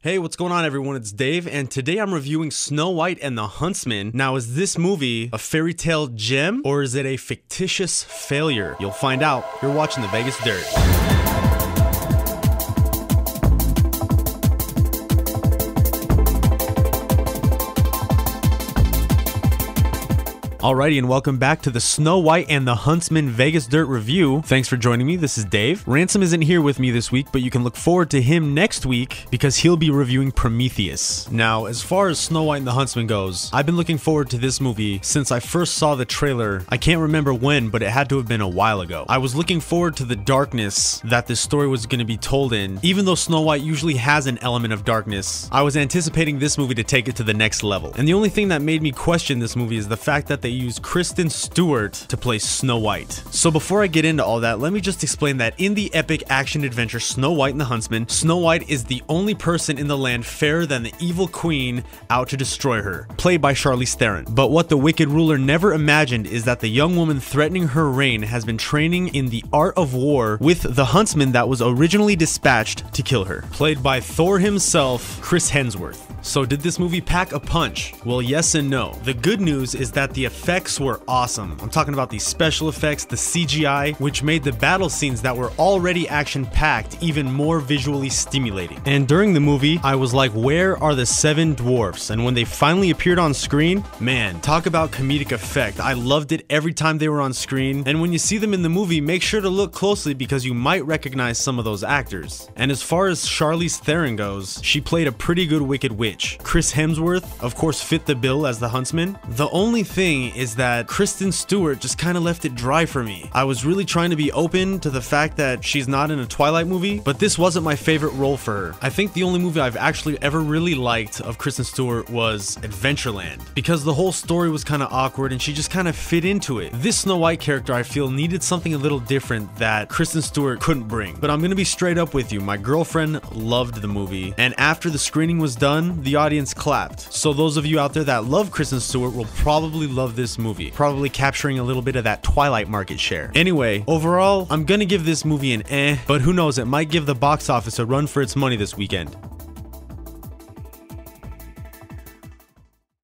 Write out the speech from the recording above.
Hey, what's going on everyone? It's Dave, and today I'm reviewing Snow White and the Huntsman. Now, is this movie a fairy tale gem, or is it a fictitious failure? You'll find out. You're watching the Vegas Dirt. Alrighty, and welcome back to the Snow White and the Huntsman Vegas Dirt review. Thanks for joining me. This is Dave. Ransom isn't here with me this week, but you can look forward to him next week because he'll be reviewing Prometheus. Now, as far as Snow White and the Huntsman goes, I've been looking forward to this movie since I first saw the trailer. I can't remember when, but it had to have been a while ago. I was looking forward to the darkness that this story was going to be told in. Even though Snow White usually has an element of darkness, I was anticipating this movie to take it to the next level. And the only thing that made me question this movie is the fact that they used Kristen Stewart to play Snow White. So before I get into all that, let me just explain that in the epic action adventure Snow White and the Huntsman, Snow White is the only person in the land fairer than the evil queen out to destroy her, played by Charlize Theron. But what the wicked ruler never imagined is that the young woman threatening her reign has been training in the art of war with the huntsman that was originally dispatched to kill her, played by Thor himself, Chris Hemsworth. So did this movie pack a punch? Well, yes and no. The good news is that the effects were awesome. I'm talking about the special effects, the CGI, which made the battle scenes that were already action-packed even more visually stimulating. And during the movie, I was like, where are the 7 dwarfs? And when they finally appeared on screen, man, talk about comedic effect. I loved it every time they were on screen. And when you see them in the movie, make sure to look closely because you might recognize some of those actors. And as far as Charlize Theron goes, she played a pretty good Wicked Witch. Chris Hemsworth, of course, fit the bill as the huntsman. The only thing is that Kristen Stewart just kind of left it dry for me. I was really trying to be open to the fact that she's not in a Twilight movie, but this wasn't my favorite role for her. I think the only movie I've actually ever really liked of Kristen Stewart was Adventureland, because the whole story was kind of awkward and she just kind of fit into it. This Snow White character, I feel, needed something a little different that Kristen Stewart couldn't bring. But I'm gonna be straight up with you. My girlfriend loved the movie, and after the screening was done, the audience clapped. So those of you out there that love Kristen Stewart will probably love this movie, probably capturing a little bit of that Twilight market share. Anyway, overall, I'm gonna give this movie an but who knows, it might give the box office a run for its money this weekend.